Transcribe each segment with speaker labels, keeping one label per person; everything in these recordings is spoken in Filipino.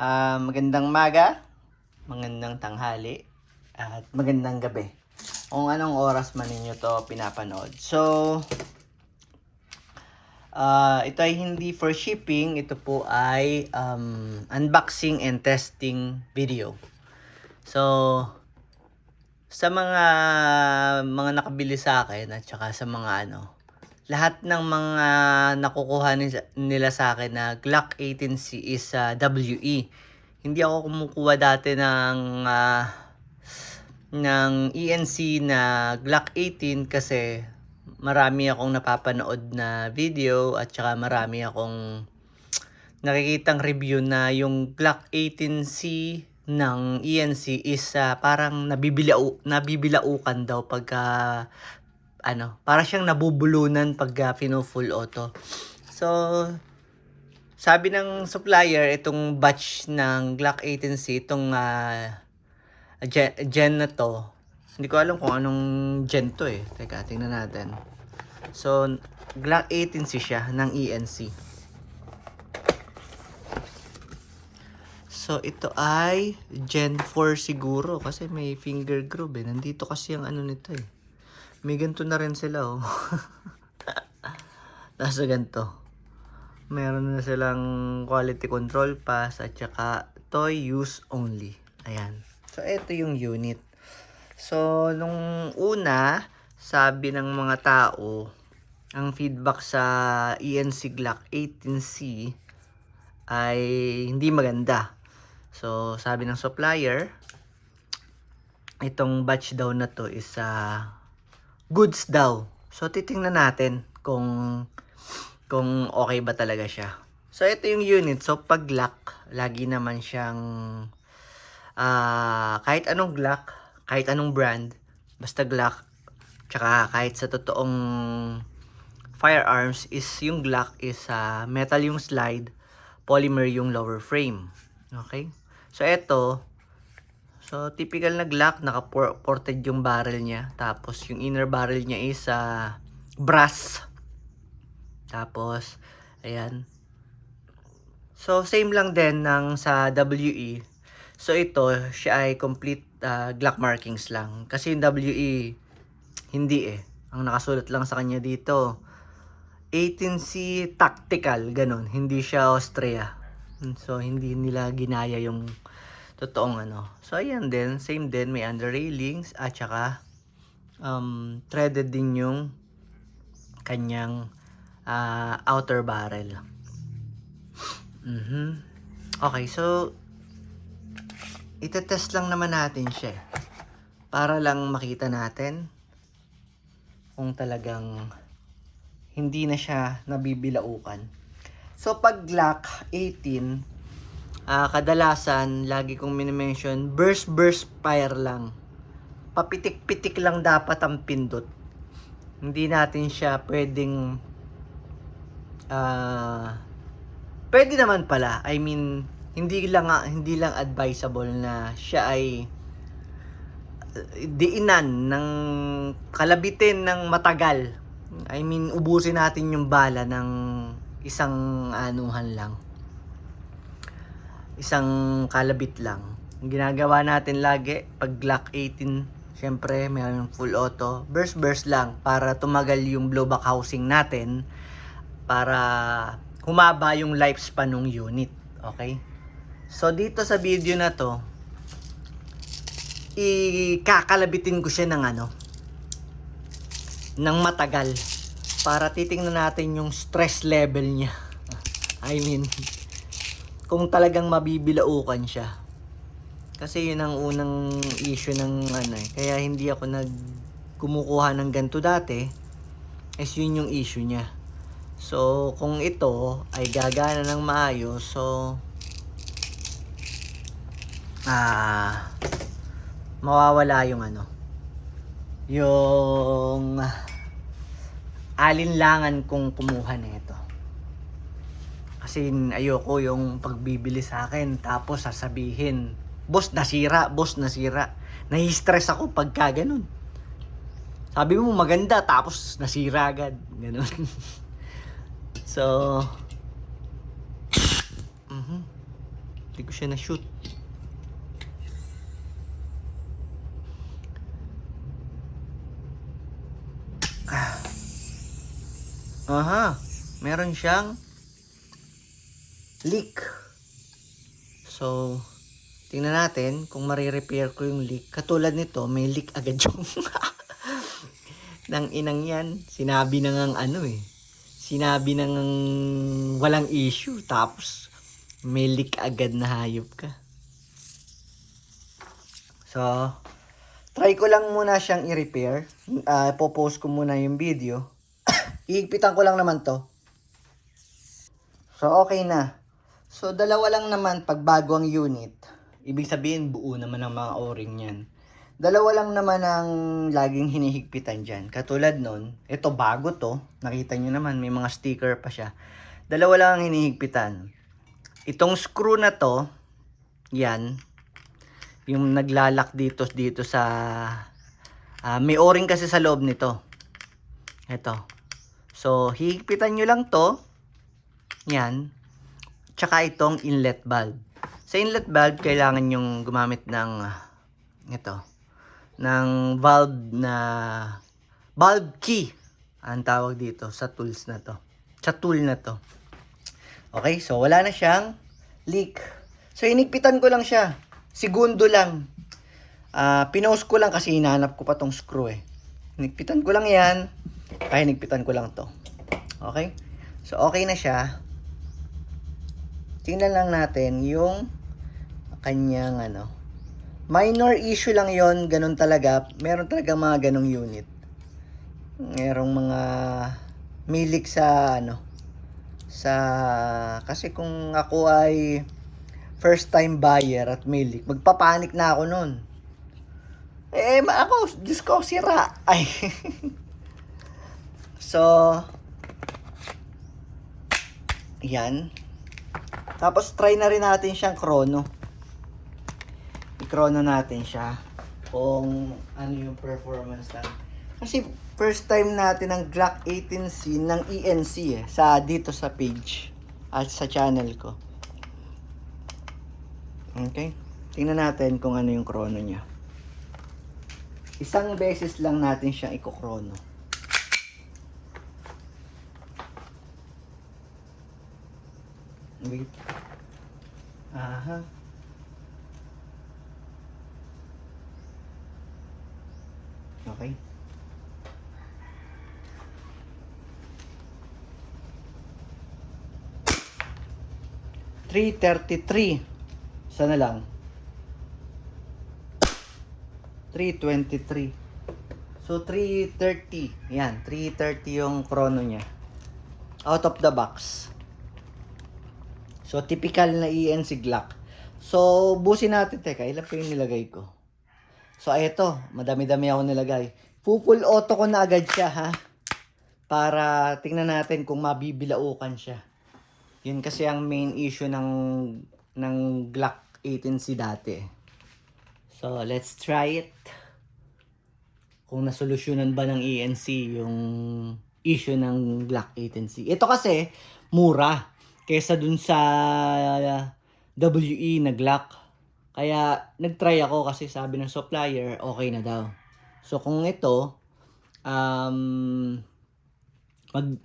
Speaker 1: Magandang maga, magandang tanghali, at magandang gabi. Kung anong oras man ninyo to pinapanood. So, ito ay hindi for shipping. Ito po ay unboxing and testing video. So, sa mga nakabili sa akin at saka sa mga lahat ng mga nakukuha nila sa akin na Glock 18C is WE. Hindi ako kumukuha dati ng ENC na Glock 18 kasi marami akong napapanood na video at saka marami akong nakikitang review na yung Glock 18C ng ENC is parang nabibilaukan daw pagka para siyang nabubulunan pag full auto. So, sabi ng supplier, itong batch ng Glock 18C, itong gen na to, hindi ko alam kung anong gen to eh. Teka, tingnan natin. So, Glock 18C siya ng ENC. So, ito ay Gen 4 siguro kasi may finger groove eh. Nandito kasi ang nito eh. May ganito na rin sila oh. Nasa ganito. Meron na silang quality control pass at saka toy use only. Ayan. So, ito yung unit. So, nung una, sabi ng mga tao, ang feedback sa ENC Glock 18C ay hindi maganda. So, sabi ng supplier, itong batch daw na to is goods daw. So, titingnan natin kung okay ba talaga siya. So, ito yung unit. So, pag Glock, lagi naman siyang kahit anong Glock, kahit anong brand, basta Glock, tsaka kahit sa totoong firearms is yung Glock is metal yung slide, polymer yung lower frame. Okay? So, ito, so, typical na Glock, naka-ported yung barrel niya. Tapos, yung inner barrel niya is brass. Tapos, ayan. So, same lang din ng sa WE. So, ito, siya ay complete Glock markings lang. Kasi yung WE, hindi eh. Ang nakasulat lang sa kanya dito, 18C Tactical, ganun. Hindi siya Austria. So, hindi nila ginaya yung totoong So, ayan din. Same din. May under railings. At saka, threaded din yung kanyang outer barrel. Okay, so, itetest lang naman natin siya. Para lang makita natin kung talagang hindi na siya nabibilaukan. So, pag Glock 18, kadalasan, lagi kong minimension, burst fire lang. Papitik-pitik lang dapat ang pindot. Hindi natin siya pwedeng, pwede naman pala. I mean, hindi lang advisable na siya ay diinan ng kalabitin ng matagal. I mean, ubusin natin yung bala ng isang anuhan lang. Isang kalabit lang. Ang ginagawa natin lagi, pag Glock 18, syempre, mayroon full auto. Burst lang para tumagal yung blowback housing natin para humaba yung lifespan ng unit. Okay? So, dito sa video na to, ikakalabitin ko siya ng matagal para titingnan natin yung stress level niya. I mean, kung talagang mabibilaukan siya. Kasi yun ang unang issue ng kaya hindi ako kumukuha ng ganito dati, is yun yung issue niya. So, kung ito ay gagana ng maayos, so mawawala yung yung alinlangan kong kumuha nito. Kasi ayoko yung pagbibili sa akin tapos sasabihin, boss nasira. Nahi-stress ako pagka ganun. Sabi mo maganda tapos nasira agad. Ganun. So, Hindi ko siya na-shoot. Aha, meron siyang leak. So, tingnan natin kung marirepair ko yung leak. Katulad nito, may leak agad yung nang inang yan. Sinabi na ngang ano eh. Sinabi na ngang walang issue. Tapos, may leak agad na hayop ka. So, try ko lang muna siyang i-repair. Popost ko muna yung video. Iigpitan ko lang naman to. So, okay na. So, dalawa lang naman pag bago ang unit. Ibig sabihin, buo naman ang mga o-ring yan. Dalawa lang naman ang laging hinihigpitan dyan. Katulad nun, ito bago to. Nakita nyo naman, may mga sticker pa siya. Dalawa lang ang hinihigpitan. Itong screw na to, yan. Yung naglalak dito sa... may o-ring kasi sa loob nito. Ito. So, hihigpitan nyo lang to. Yan. Tsaka itong inlet valve. Sa inlet valve, kailangan yung gumamit ng ito. Ng valve na valve key. Ang tawag dito sa tools na to. Sa tool na to. Okay, so wala na siyang leak. So, hinigpitan ko lang siya. Segundo lang. Pinost ko lang kasi hinahanap ko pa tong screw eh. Hinigpitan ko lang yan. Ay, hinigpitan ko lang to. Okay? So, okay na siya. Tingnan lang natin yung kanyang minor issue lang yon, ganun talaga. Meron talaga mga ganong unit. Merong mga milik sa kasi kung ako ay first time buyer at milik, magpapanik na ako nun. Ako, Diyos ko, sira. Ay. So, yan. Tapos, try na rin natin siyang chrono. I-chrono natin siya. Kung ano yung performance lang. Kasi, first time natin ang Glock 18C ng ENC dito sa page. At sa channel ko. Okay? Tingnan natin kung ano yung chrono niya. Isang beses lang natin siyang i-chrono. Wait. Aha. Okay. $3.33. Sana lang. 3.23. So, 3.30. Yan, 3.30 yung chrono niya. Out of the box. So, typical na ENC Glock. So, busin natin. Teka, ilan pa yung nilagay ko? So, eto. Madami-dami ako nilagay. Full auto ko na agad siya, ha? Para tingnan natin kung mabibilaukan siya. Yun kasi ang main issue ng Glock 18C dati. So, let's try it. Kung nasolusyonan ba ng ENC yung issue ng Glock 18C. Ito kasi, mura. Kesa dun sa WE na Glock. Kaya, nagtry ako kasi sabi ng supplier, okay na daw. So, kung ito,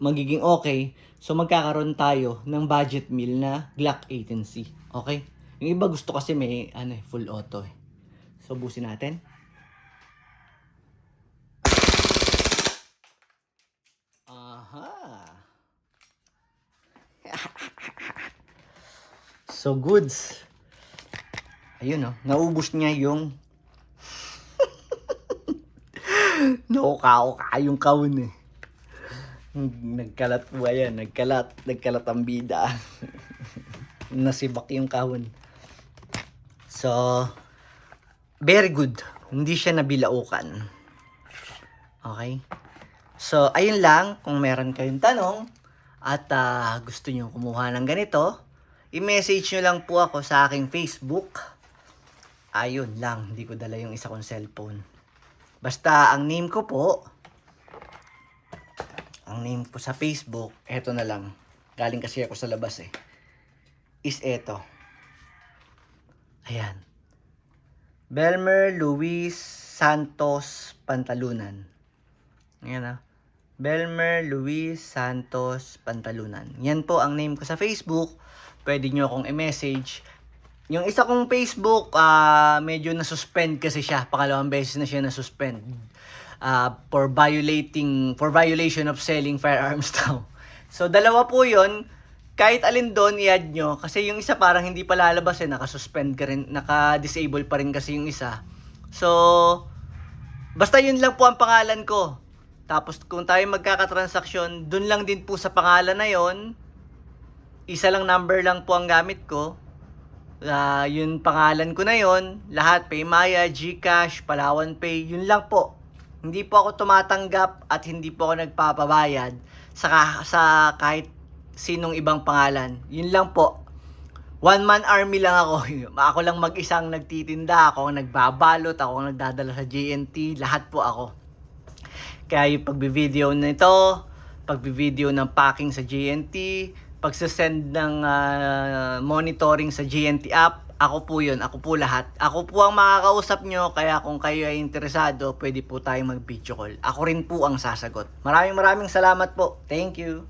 Speaker 1: magiging okay, so magkakaroon tayo ng budget meal na Glock 18C. Okay? Yung iba gusto kasi may full auto eh. So, busin natin. Aha. So, goods. Ayun naubos niya yung nauka-uka yung kahon eh. Nagkalat po yan. Nagkalat ang bida. Nasibak yung kahon. So, very good. Hindi siya nabilaukan. Okay? So, ayun lang. Kung meron kayong tanong at gusto nyo kumuha ng ganito, i-message nyo lang po ako sa aking Facebook. Ayun lang. Hindi ko dala yung isa kong cellphone. Basta, ang name ko sa Facebook, eto na lang. Galing kasi ako sa labas eh. Is eto. Ayan. Belmer Luis Santos Pantalunan. Ayan ah. Belmer Luis Santos Pantalunan. Yan po ang name ko sa Facebook. Pwede nyo akong i-message. Yung isa kong Facebook, medyo na-suspend kasi siya. Pangalawang beses na siya na-suspend. For violation of selling firearms daw. So, dalawa po yun. Kahit alin doon, i-add nyo. Kasi yung isa parang hindi pa lalabas naka-suspend ka rin, naka-disable pa rin kasi yung isa. So, basta yun lang po ang pangalan ko. Tapos kung tayo magkakatransaksyon, dun lang din po sa pangalan na yon. Isa lang number lang po ang gamit ko. Yun pangalan ko na yon. Lahat, Paymaya, GCash, Palawan Pay, yun lang po. Hindi po ako tumatanggap at hindi po ako nagpapabayad sa kahit sinong ibang pangalan. Yun lang po. One-man army lang ako. Ako lang mag-isang nagtitinda. Ako ang nagbabalot. Ako ang nagdadala sa GNT. Lahat po ako. Kaya yung pagbi-video nito, pagbi-video ng packing sa GNT, pagsasend ng monitoring sa GNT app, ako po yun. Ako po lahat. Ako po ang makakausap nyo. Kaya kung kayo ay interesado, pwede po tayong mag-video call. Ako rin po ang sasagot. Maraming salamat po. Thank you.